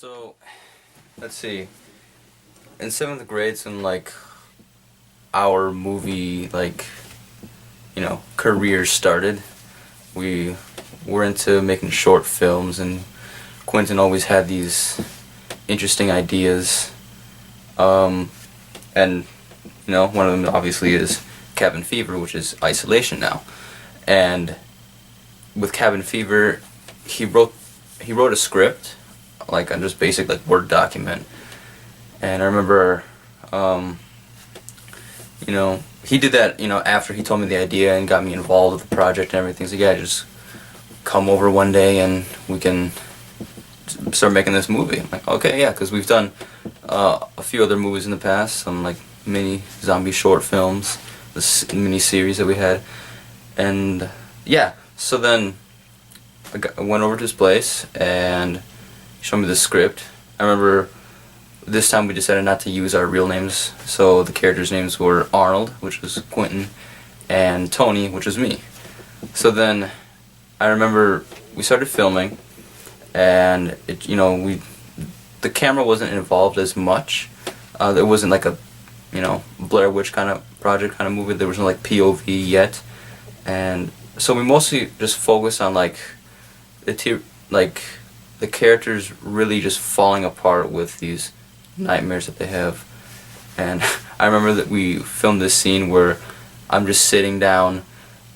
So, let's see. In seventh grade, when our movie career started, we were into making short films, and Quentin always had these interesting ideas. Um, and one of them obviously is Cabin Fever, which is Isolation now. And with Cabin Fever, he wrote a script, like on just basic Word document. And I remember, he did that, after he told me the idea and got me involved with the project and everything. So yeah, just come over one day and we can start making this movie. I'm like, okay, yeah, because we've done a few other movies in the past, some mini zombie short films, this mini series that we had, and yeah. So then I went over to his place and he showed me the script. I remember this time we decided not to use our real names, so the characters' names were Arnold, which was Quentin, and Tony, which was me. So then I remember we started filming, and the camera wasn't involved as much. It wasn't like a Blair Witch kind of project kind of movie. There was no POV yet, and so we mostly just focused on the characters really just falling apart with these nightmares that they have. And I remember that we filmed this scene where I'm just sitting down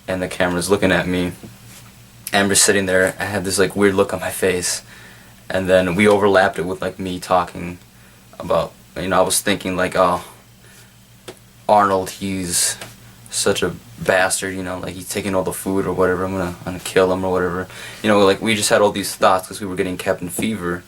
and the camera's looking at me, and I'm just sitting there. I had this weird look on my face, and then we overlapped it with me talking about, I was thinking oh, Arnold, he's such a bastard, he's taking all the food or whatever, I'm gonna kill him or whatever. We just had all these thoughts because we were getting Cabin Fever,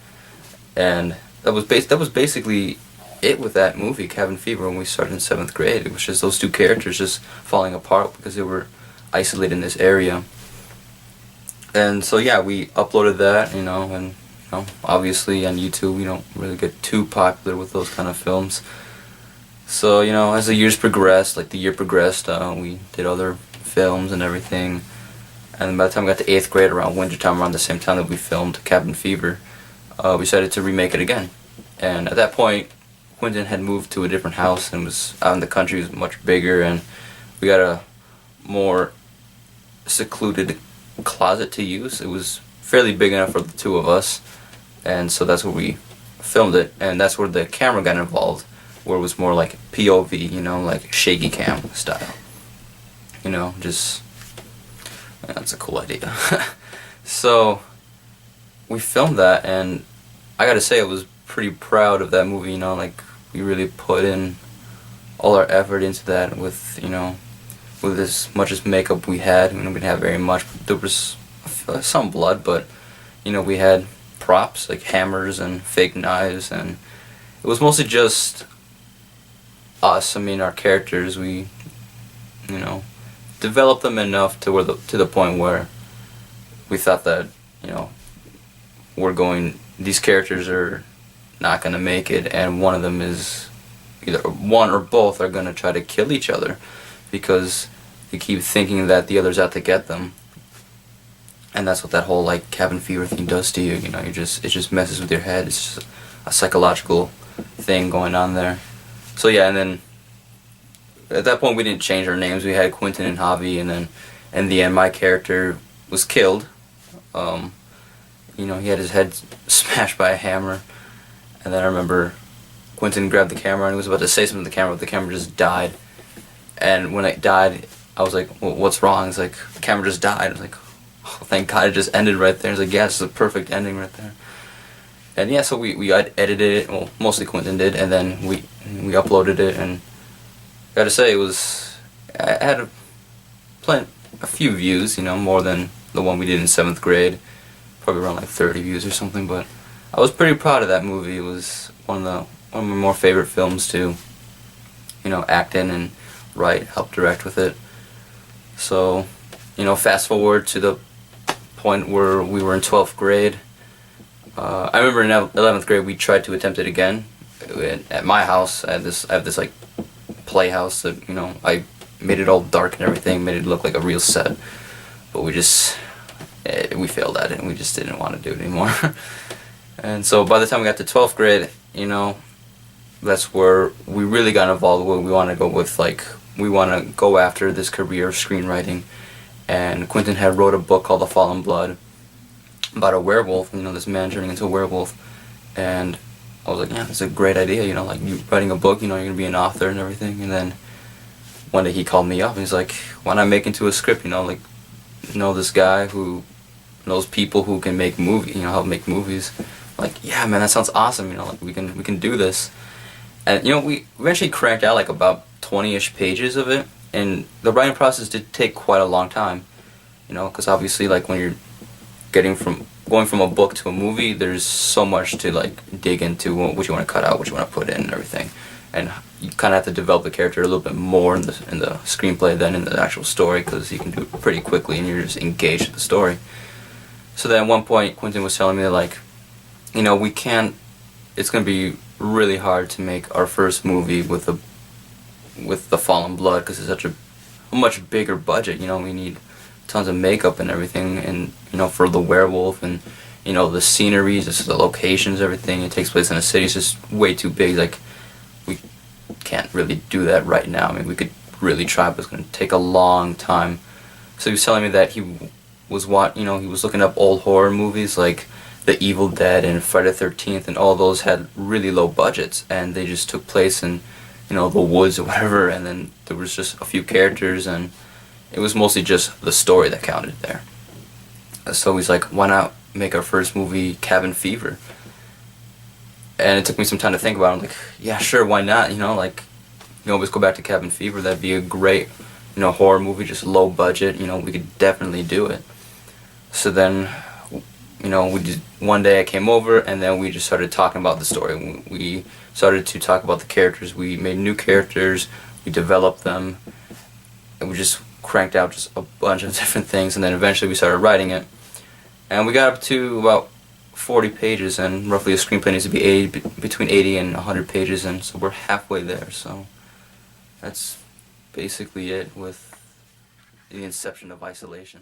and that was basically it with that movie, Cabin Fever, when we started in 7th grade. It was just those two characters just falling apart because they were isolated in this area. And so yeah, we uploaded that, and obviously on YouTube we don't really get too popular with those kind of films. So, as the years progressed, we did other films and everything. And by the time we got to 8th grade, around wintertime, around the same time that we filmed Cabin Fever, we decided to remake it again. And at that point, Quentin had moved to a different house and was out in the country. It was much bigger, and we got a more secluded closet to use. It was fairly big enough for the two of us, and so that's where we filmed it, and that's where the camera got involved, where it was more like POV, shaky cam style. Just, that's a cool idea. So we filmed that, and I gotta say I was pretty proud of that movie. We really put in all our effort into that with with as much as makeup we had. We didn't have very much. There was some blood, but we had props like hammers and fake knives, and it was mostly just us. Our characters, we developed them enough to the point where we thought that these characters are not gonna make it, and one of them is either one or both are gonna try to kill each other because they keep thinking that the other's out to get them. And that's what that whole Cabin Fever thing does to you. It just messes with your head. It's just a psychological thing going on there. So yeah, and then at that point we didn't change our names. We had Quentin and Javi, and then in the end my character was killed. He had his head smashed by a hammer, and then I remember Quentin grabbed the camera and he was about to say something to the camera, but the camera just died. And when it died, I was like, well, what's wrong? He's like, the camera just died. I was like, oh, thank God it just ended right there. He's like, yeah, it's a perfect ending right there. And yeah, so we edited it, well, mostly Quentin did, and then we uploaded it, and I gotta say, I had a few views, more than the one we did in 7th grade, probably around 30 views or something, but I was pretty proud of that movie. It was one of my more favorite films to, act in and write, help direct with it. So, fast forward to the point where we were in 12th grade. I remember in 11th grade we tried to attempt it again at my house. I have this playhouse that I made it all dark and everything, made it look like a real set, but we failed at it, and we just didn't want to do it anymore. And so by the time we got to 12th grade, that's where we really got involved with. We want to go with, like, we want to go after this career of screenwriting. And Quentin had wrote a book called The Fallen Blood about a werewolf, this man turning into a werewolf. And I was like, yeah, that's a great idea, like you writing a book, you're going to be an author and everything. And then one day he called me up and he's like, why not make into a script, like, this guy who knows people who can make movies, help make movies. Like, yeah, man, that sounds awesome, like we can do this. And, we eventually cranked out like about 20-ish pages of it. And the writing process did take quite a long time, because obviously, like, when you're going from a book to a movie, there's so much to, like, dig into, what you want to cut out, what you want to put in and everything. And you kind of have to develop the character a little bit more in the screenplay than in the actual story, because you can do it pretty quickly and you're just engaged with the story. So then at one point, Quentin was telling me that, like, we can't, it's going to be really hard to make our first movie with The Fallen Blood, because it's such a much bigger budget. We need tons of makeup and everything, and for the werewolf, and the sceneries, just the locations, everything. It takes place in a city. It's just way too big. Like, we can't really do that right now. I mean, we could really try, but it's going to take a long time. So he was telling me that he was he was looking up old horror movies like The Evil Dead and Friday the 13th, and all those had really low budgets, and they just took place in the woods or whatever, and then there was just a few characters, and it was mostly just the story that counted there. So he's like, why not make our first movie Cabin Fever? And it took me some time to think about it. I'm like, yeah, sure, why not? Like, always go back to Cabin Fever. That'd be a great, horror movie, just low budget. We could definitely do it. So then, one day I came over, and then we just started talking about the story. We started to talk about the characters. We made new characters. We developed them. And we just cranked out just a bunch of different things, and then eventually we started writing it. And we got up to about 40 pages, and roughly a screenplay needs to be between 80 and 100 pages, and so we're halfway there. So that's basically it with the inception of Isolation.